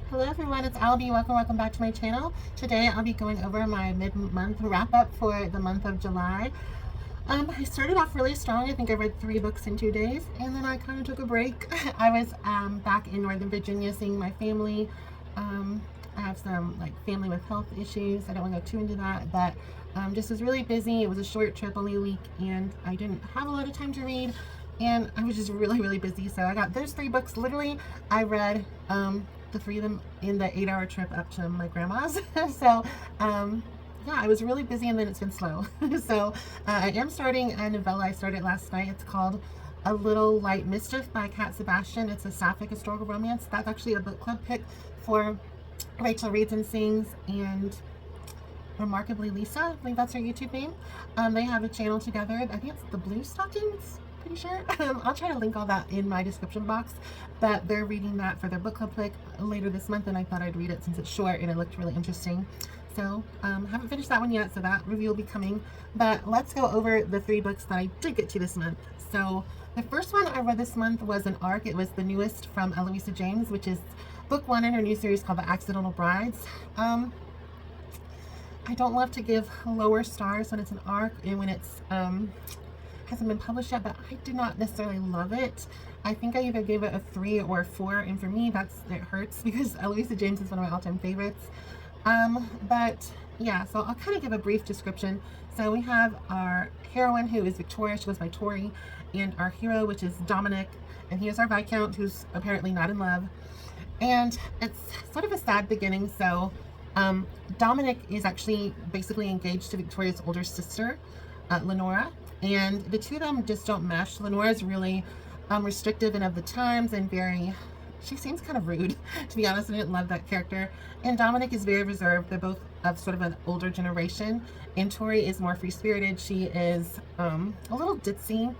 Hello everyone, it's Albie. Welcome back to my channel. Today I'll be going over my mid-month wrap-up for the month of July. I started off really strong. I think I read 3 books in 2 days, and then I kind of took a break. I was back in Northern Virginia seeing my family. I have some family with health issues. I don't want to go too into that, but just was really busy. It was a short trip, only a week, and I didn't have a lot of time to read, and I was just really busy. So I got those 3 books. Literally, I read the 3 of them in the 8-hour trip up to my grandma's. So yeah, I was really busy, and then it's been slow. So I am starting a novella I started last night. It's called A Little Light Mischief by Cat Sebastian. It's a sapphic historical romance. That's actually a book club pick for Rachel Reads and Sings and Remarkably Lisa. I think that's her YouTube name. They have a channel together. I think it's the Blue Stockings. Pretty sure. I'll try to link all that in my description box, but they're reading that for their book club pick later this month, and I thought I'd read it since it's short and it looked really interesting. So haven't finished that one yet, so that review will be coming, but let's go over the 3 books that I did get to this month. So the first one I read this month was an ARC. It was the newest from Eloisa James, which is book 1 in her new series called The Accidental Brides. I don't love to give lower stars when it's an ARC and when it's hasn't been published yet, but I did not necessarily love it. I think I either gave it a 3 or a 4, and for me it hurts because Eloisa James is one of my all-time favorites. But yeah, so I'll kind of give a brief description. So we have our heroine, who is Victoria. She goes by Tori, and our hero, which is Dominic, and he is our Viscount, who's apparently not in love. And it's sort of a sad beginning. So Dominic is actually basically engaged to Victoria's older sister, Lenora, and the 2 of them just don't mesh. Lenora's really restrictive and of the times, and she seems kind of rude, to be honest. I didn't love that character. And Dominic is very reserved. They're both of sort of an older generation, and Tori is more free-spirited. She is a little ditzy,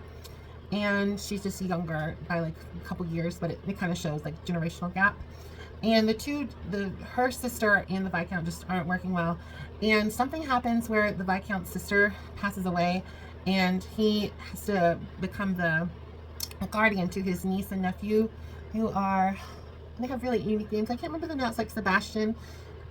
and she's just younger by a couple years, but it kind of shows generational gap. And her sister and the Viscount just aren't working well, and something happens where the Viscount's sister passes away, and he has to become the guardian to his niece and nephew, who they have really unique names. I can't remember them now. It's like Sebastian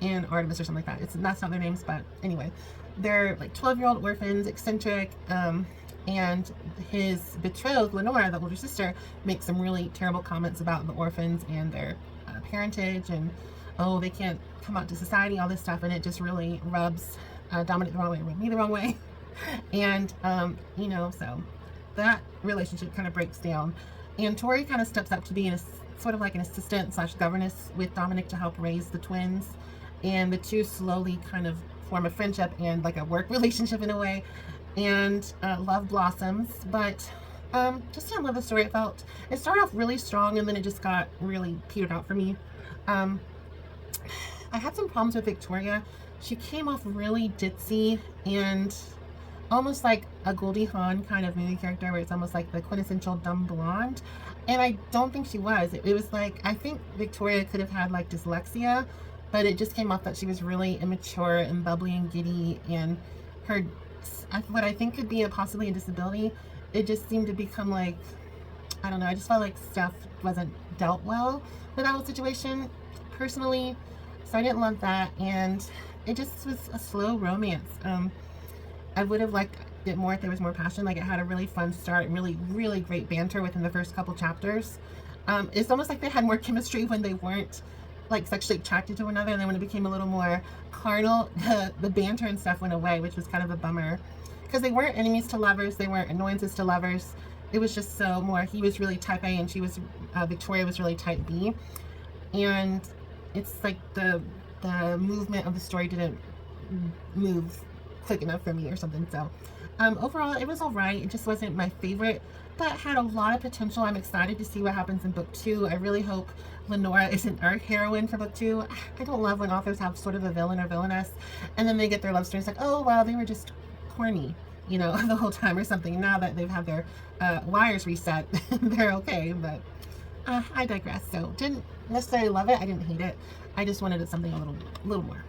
and Artemis or something like that. That's not their names, but anyway, they're 12-year-old orphans, eccentric, and his betrothed, Lenora, the older sister, makes some really terrible comments about the orphans and their parentage, and they can't come out to society, all this stuff, and it just really rubs Dominic the wrong way, rubbed me the wrong way. And so that relationship kind of breaks down, and Tori kind of steps up to be sort of like an assistant / governess with Dominic to help raise the twins, and the 2 slowly kind of form a friendship and a work relationship in a way, and love blossoms. But just didn't love the story. It started off really strong, and then it just got really petered out for me. I had some problems with Victoria. She came off really ditzy and almost like a Goldie Hawn kind of movie character, where it's almost like the quintessential dumb blonde, and I don't think she was. It was I think Victoria could have had dyslexia, but it just came off that she was really immature and bubbly and giddy, and what I think could be possibly a disability, it just seemed to become I don't know, I just felt like stuff wasn't dealt well with that whole situation personally, so I didn't love that, and it just was a slow romance. I would have liked it more if there was more passion. It had a really fun start, really great banter within the first couple chapters. It's almost like they had more chemistry when they weren't sexually attracted to one another, and then when it became a little more carnal, the banter and stuff went away, which was kind of a bummer, because they weren't enemies to lovers, they weren't annoyances to lovers. It was just so more, he was really type A and Victoria was really type B, and it's the movement of the story didn't move quick enough for me or something. So overall it was all right. It just wasn't my favorite, but had a lot of potential. I'm excited to see what happens in book 2. I really hope Lenora isn't our heroine for book 2. I don't love when authors have sort of a villain or villainess, and then they get their love stories oh wow, they were just corny, the whole time or something. Now that they've had their wires reset, they're okay. But I digress. So didn't necessarily love it. I didn't hate it. I just wanted something a little more.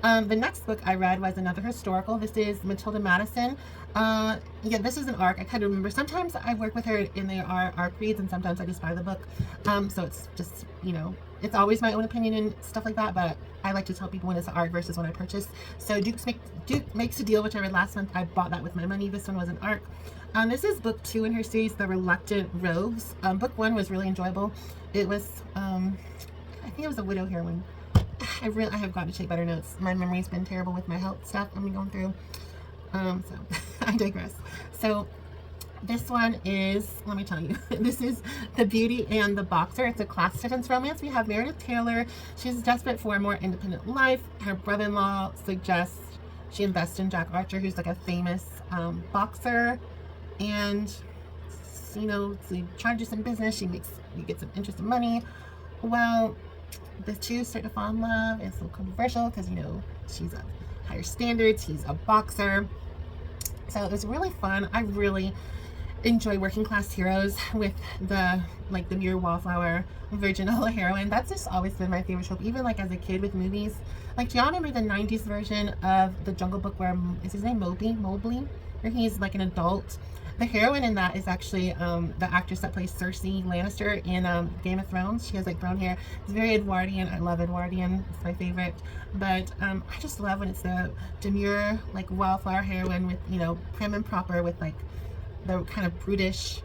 The next book I read was another historical. This is Matilda Madison. Yeah, this is an ARC. I kind of remember. Sometimes I work with her and they are ARC reads, and sometimes I just buy the book. So it's just, it's always my own opinion and stuff like that, but I like to tell people when it's an ARC versus when I purchase. So Duke Makes a Deal, which I read last month. I bought that with my money. This one was an ARC. This is book 2 in her series, The Reluctant Rogues. Book 1 was really enjoyable. It was, I think it was a widow heroine. I have got to take better notes. My memory's been terrible with my health stuff I've been going through. So I digress. So this one is, let me tell you, this is The Beauty and the Boxer. It's a class difference romance. We have Meredith Taylor. She's desperate for a more independent life. Her brother-in-law suggests she invest in Jack Archer, who's like a famous boxer. And, you know, so you try to do some business. You get some interest in money. Well, the two start to fall in love. It's a little controversial because, you know, she's a higher standards. He's a boxer. So it was really fun. I really enjoy working class heroes with the Muir Wallflower virginal heroine. That's just always been my favorite trope, even like as a kid with movies. Like, do y'all remember the 90s version of The Jungle Book where, is his name Mobley, where he's like an adult? The heroine in that is actually the actress that plays Cersei Lannister in Game of Thrones. She has like brown hair. It's very Edwardian. I love Edwardian. It's my favorite. But I just love when it's the demure, like, wildflower heroine with, you know, prim and proper with like the kind of brutish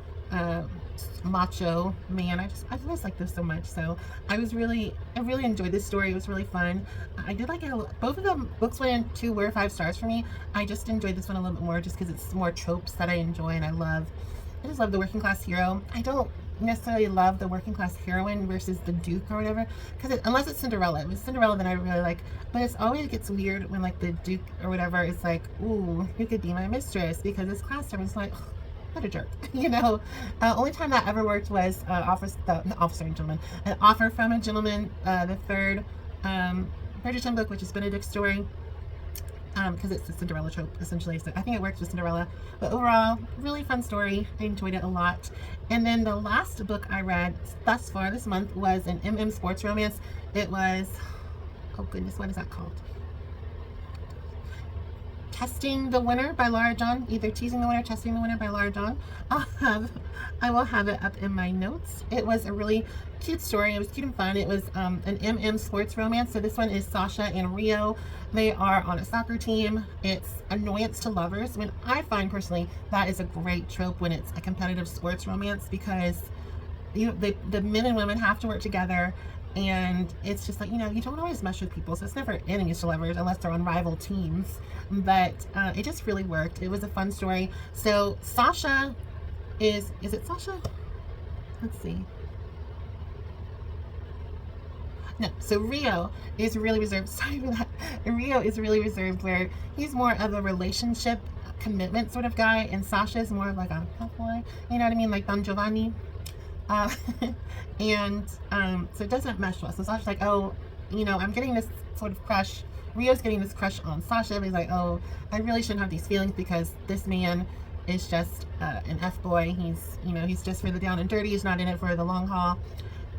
macho man. I just like this so much. So I really enjoyed this story. It was really fun. I did like it. Both of them, books 1 and 2, were 5 stars for me. I just enjoyed this one a little bit more just because it's more tropes that I enjoy and I just love the working class hero. I don't necessarily love the working class heroine versus the Duke or whatever, because unless it's Cinderella. If it's Cinderella, then I really like, but it's always gets weird when like the Duke or whatever is like, ooh, you could be my mistress, because it's class time. It's like, what a jerk, you know. Only time that ever worked was an offer from a gentleman, the third Bridgerton book, which is Benedict's story, because it's the Cinderella trope essentially. So I think it works with Cinderella. But overall, really fun story. I enjoyed it a lot. And then the last book I read thus far this month was an MM sports romance. It was, oh goodness, what is that called? Testing the Winner by Laura John. Either Teasing the Winner, Testing the Winner by Laura John. I will have it up in my notes. It was a really cute story. It was cute and fun. It was an MM sports romance. So this one is Sasha and Rio. They are on a soccer team. It's annoyance to lovers. When I find personally that is a great trope when it's a competitive sports romance, because the men and women have to work together. And it's just like, you know, you don't always mesh with people, so it's never enemies to lovers unless they're on rival teams. But it just really worked. It was a fun story. So Sasha is it Sasha? Let's see. No, so Rio is really reserved. Sorry for that. Rio is really reserved, where he's more of a relationship commitment sort of guy, and Sasha is more of like a boy. You know what I mean? Like Don Giovanni. So it doesn't mesh well. So Sasha's like, oh, you know, I'm getting this sort of crush. Rio's getting this crush on Sasha, but he's like, oh, I really shouldn't have these feelings because this man is just an F-boy. He's, you know, he's just for the down and dirty. He's not in it for the long haul.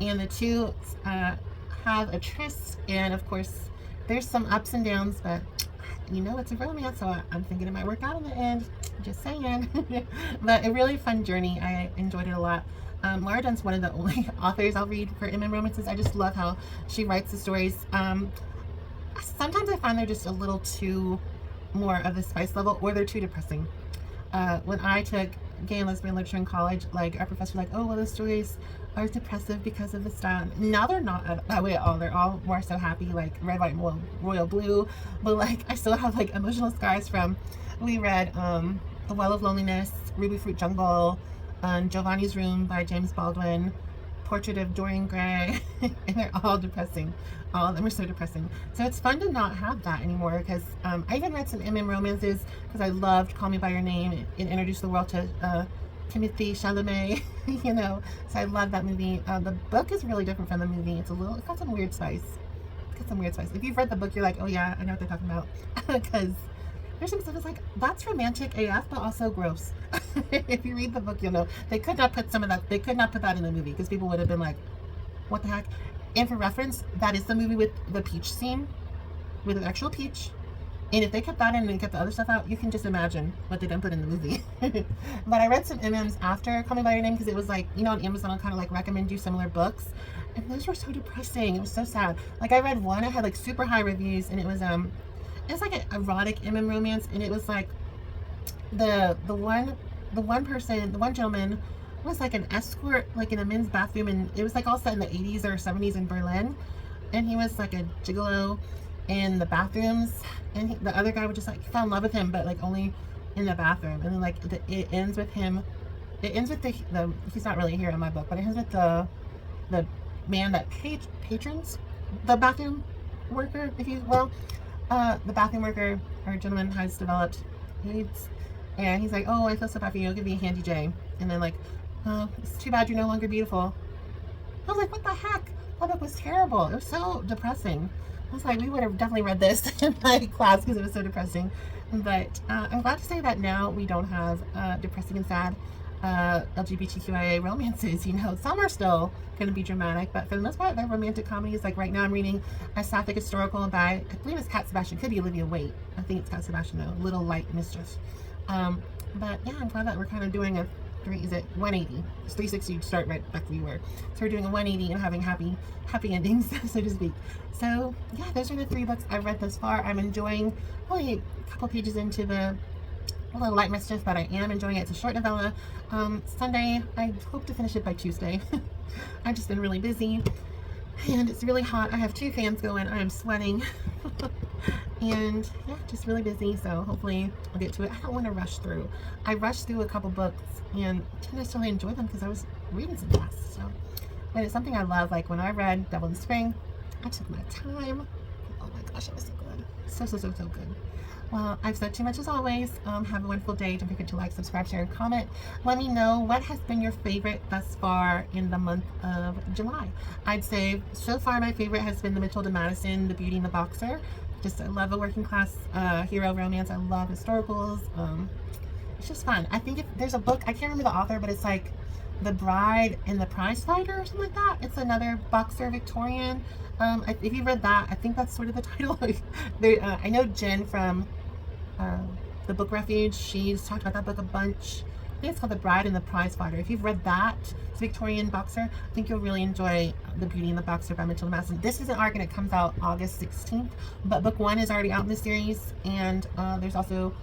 And the two have a tryst, and of course there's some ups and downs, but you know, it's a romance, so I'm thinking it might work out in the end. Just saying. But a really fun journey. I enjoyed it a lot. Laura Dunn's one of the only authors I'll read for MM romances. I just love how she writes the stories. Sometimes I find they're just a little too more of the spice level, or they're too depressing. When I took gay and lesbian literature in college, like, our professor was like, oh, well, the stories are depressive because of the style. Now they're not that way at all. They're all more so happy, like red, white, and royal blue. But like, I still have like emotional scars from, we read The Well of Loneliness, Ruby Fruit Jungle, Giovanni's Room by James Baldwin, Portrait of Dorian Gray, and they're all depressing. All of them are so depressing. So it's fun to not have that anymore, because I even read some MM romances because I loved Call Me By Your Name. It introduced the world to Timothée Chalamet, you know, so I love that movie. The book is really different from the movie. It's got some weird spice. If you've read the book, you're like, oh yeah, I know what they're talking about, because there's some stuff that's like, that's romantic AF, but also gross. If you read the book, you'll know. They could not put that in the movie, because people would have been like, what the heck? And for reference, that is the movie with the peach scene, with an actual peach. And if they kept that in and kept the other stuff out, you can just imagine what they didn't put in the movie. But I read some MMs after Call Me By Your Name, because it was like, you know, on Amazon I'll kind of like recommend you similar books. And those were so depressing. It was so sad. Like I read one, it had like super high reviews, and it was like an erotic MM romance, and it was like the one gentleman was like an escort, like in a men's bathroom, and it was like all set in the 80s or 70s in Berlin, and he was like a gigolo in the bathrooms, and the other guy would just like fell in love with him, but like only in the bathroom. And then like it ends with him. It ends with the he's not really here in my book, but it ends with the man that patrons the bathroom worker, if you will. The bathroom worker or gentleman has developed AIDS, and he's like, oh, I feel so bad for you, I'll give you a handy J. And then like, oh, it's too bad you're no longer beautiful. I was like, what the heck? That book was terrible. It was so depressing. I was like, we would have definitely read this in my class because it was so depressing. But I'm glad to say that now we don't have depressing and sad LGBTQIA romances. You know, some are still going to be dramatic, but for the most part, they're romantic comedies. Like right now, I'm reading a sapphic historical by, I believe it's Cat Sebastian. Could be Olivia Waite. I think it's Cat Sebastian though. Little Light Mistress. But yeah, I'm glad that we're kind of doing a 180. It's 360 to start right back where you were. So we're doing a 180 and having happy endings, so to speak. So yeah, those are the 3 books I've read thus far. I'm enjoying only a couple pages into the Little Light Mistress, but I am enjoying it. It's a short novella. Sunday, I hope to finish it by Tuesday. I've just been really busy, and it's really hot. I have 2 fans going. I am sweating. And yeah, just really busy, so hopefully I'll get to it. I don't want to rush through. I rushed through a couple books and didn't necessarily enjoy them because I was reading some fast. So, but it's something I love. Like when I read Devil in the Spring, I took my time. Oh my gosh, it was so good. So good. Well, I've said too much as always. Have a wonderful day. Don't forget to like, subscribe, share, and comment. Let me know what has been your favorite thus far in the month of July. I'd say so far my favorite has been the Matilda Madison, The Beauty and the Boxer. Just I love a working class hero romance. I love historicals. It's just fun. I think if there's a book, I can't remember the author, but it's like The Bride and the Prize Fighter or something like that. It's another boxer Victorian. If you read that, I think that's sort of the title. I know Jen from the Book Refuge, she's talked about that book a bunch. I think it's called The Bride and the Prize Fighter. If you've read that, it's a Victorian boxer, I think you'll really enjoy The Beauty and the Boxer by Matilda Madison. This is an arc and it comes out August 16th, but book 1 is already out in the series, and there's also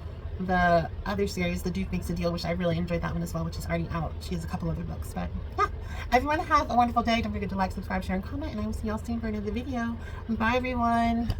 the other series, The Duke Makes a Deal, which I really enjoyed that one as well, which is already out. She has a couple other books, but yeah. Everyone have a wonderful day. Don't forget to like, subscribe, share, and comment, and I will see y'all soon for another video. Bye, everyone.